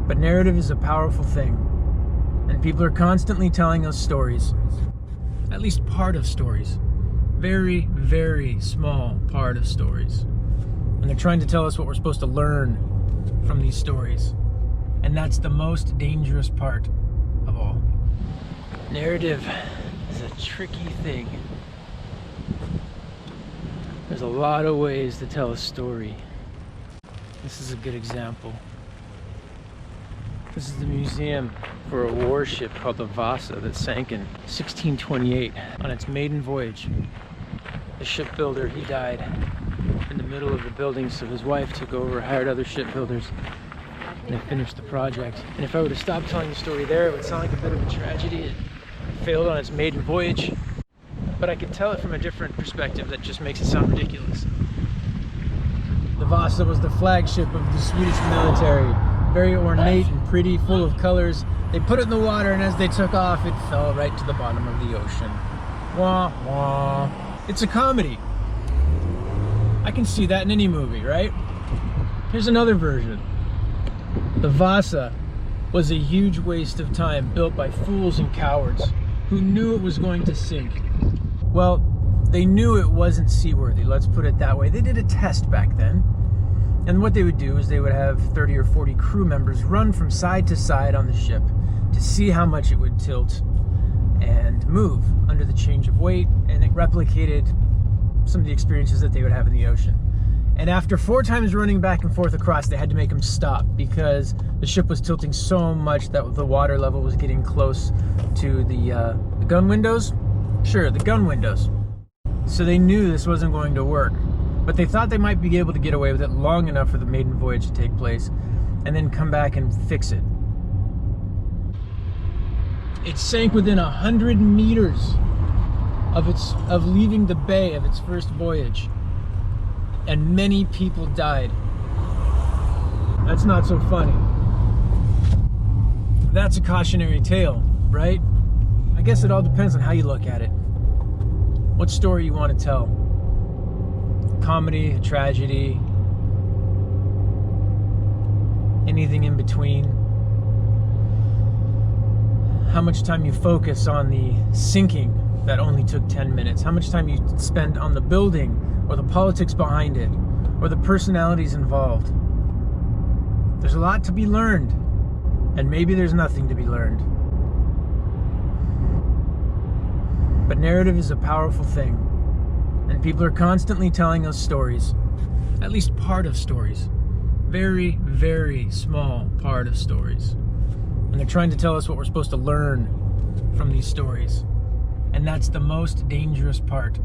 But narrative is a powerful thing, and people are constantly telling us stories, at least part of stories, very, very small part of stories. And they're trying to tell us what we're supposed to learn from these stories. And that's the most dangerous part of all. Narrative is a tricky thing. There's a lot of ways to tell a story. This is a good example. This is the museum for a warship called the Vasa that sank in 1628 on its maiden voyage. The shipbuilder, he died in the middle of the building, so his wife took over, hired other shipbuilders, and they finished the project. And if I were to stop telling the story there, it would sound like a bit of a tragedy. It failed on its maiden voyage, but I could tell it from a different perspective that just makes it sound ridiculous. The Vasa was the flagship of the Swedish military. Very ornate and pretty, full of colors. They put it in the water, and as they took off, it fell right to the bottom of the ocean. Wah, wah. It's a comedy. I can see that in any movie, right? Here's another version. The Vasa was a huge waste of time built by fools and cowards who knew it was going to sink. Well, they knew it wasn't seaworthy, let's put it that way. They did a test back then. And what they would do is they would have 30 or 40 crew members run from side to side on the ship to see how much it would tilt and move under the change of weight, and it replicated some of the experiences that they would have in the ocean. And after 4 times running back and forth across, they had to make them stop because the ship was tilting so much that the water level was getting close to the gun windows. Sure, the gun windows. So they knew this wasn't going to work. But they thought they might be able to get away with it long enough for the maiden voyage to take place and then come back and fix it. It sank within 100 meters of leaving the bay of its first voyage, and many people died. That's not so funny. That's a cautionary tale, right? I guess it all depends on how you look at it. What story you want to tell. Comedy, a tragedy, anything in between. How much time you focus on the sinking that only took 10 minutes. How much time you spend on the building or the politics behind it or the personalities involved. There's a lot to be learned, and maybe there's nothing to be learned. But narrative is a powerful thing. And people are constantly telling us stories, at least part of stories, very, very small part of stories. And they're trying to tell us what we're supposed to learn from these stories. And that's the most dangerous part.